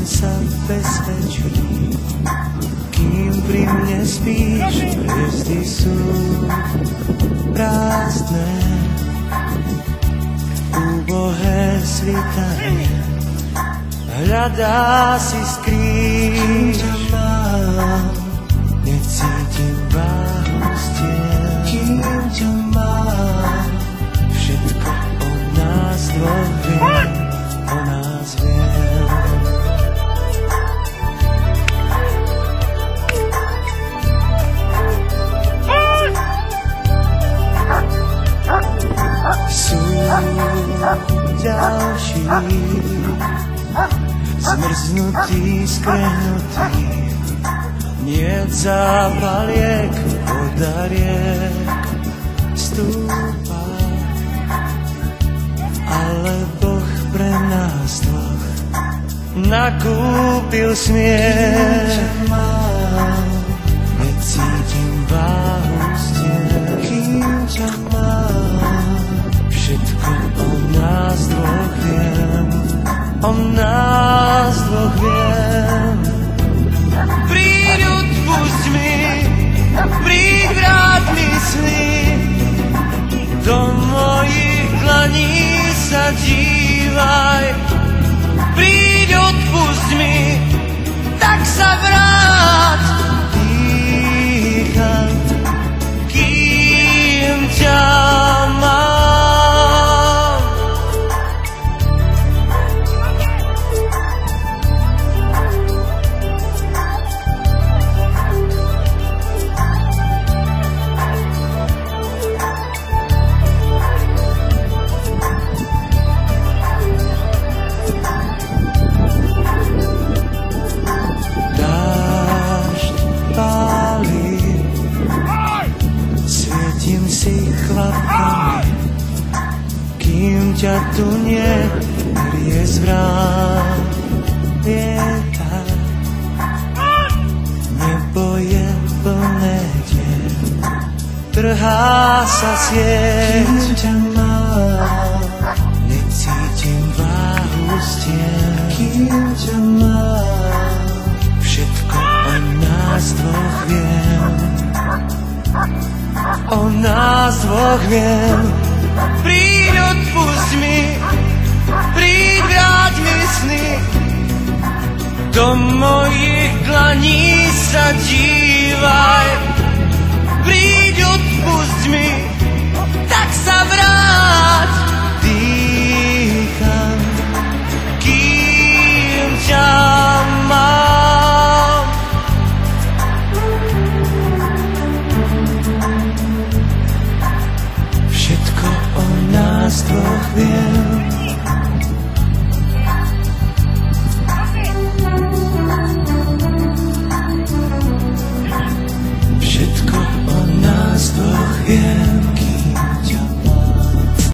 sa bezpečí, kým pri mne spíš. Hviezdy sú prázdne, úbohé svitanie, hľadá si skrýš. Necítim váhu stien, kým ťa mám. Všetko o nás dvoch viem, o nás viem. Sú ďalší, zmrznutý, skrehnutý, niet zápaliek, voda riek stúpa, ale Boh pre nás dvoch nakúpil smiech. Necítim váhu stien, kým ťa mám. Všetko o nás dvoch viem, o nás dvoch viem. Príď, odpusť mi, príď, vráť mi sny, do mojich dlaní sa dívaj. Príď, odpusť mi, tak sa vráť. Dýcham, kým ťa mám. Svietím si chlapkami, kým ťa tu nie, riez vrán vietar. Nebo je plné dien, trhá sa sieť. Kým ťa mám, necítim váhu stien, kým ťa mám. Všetko o nás dvoch viem, o nás dvoch viem. Príď, odpusť mi, príď, vráť mi sny, do mojich dlaní sa dívaj. Príď, odpusť mi, tak sa vráť. Dýcham, kým ťa mám. Všetko o nás dvoch viem,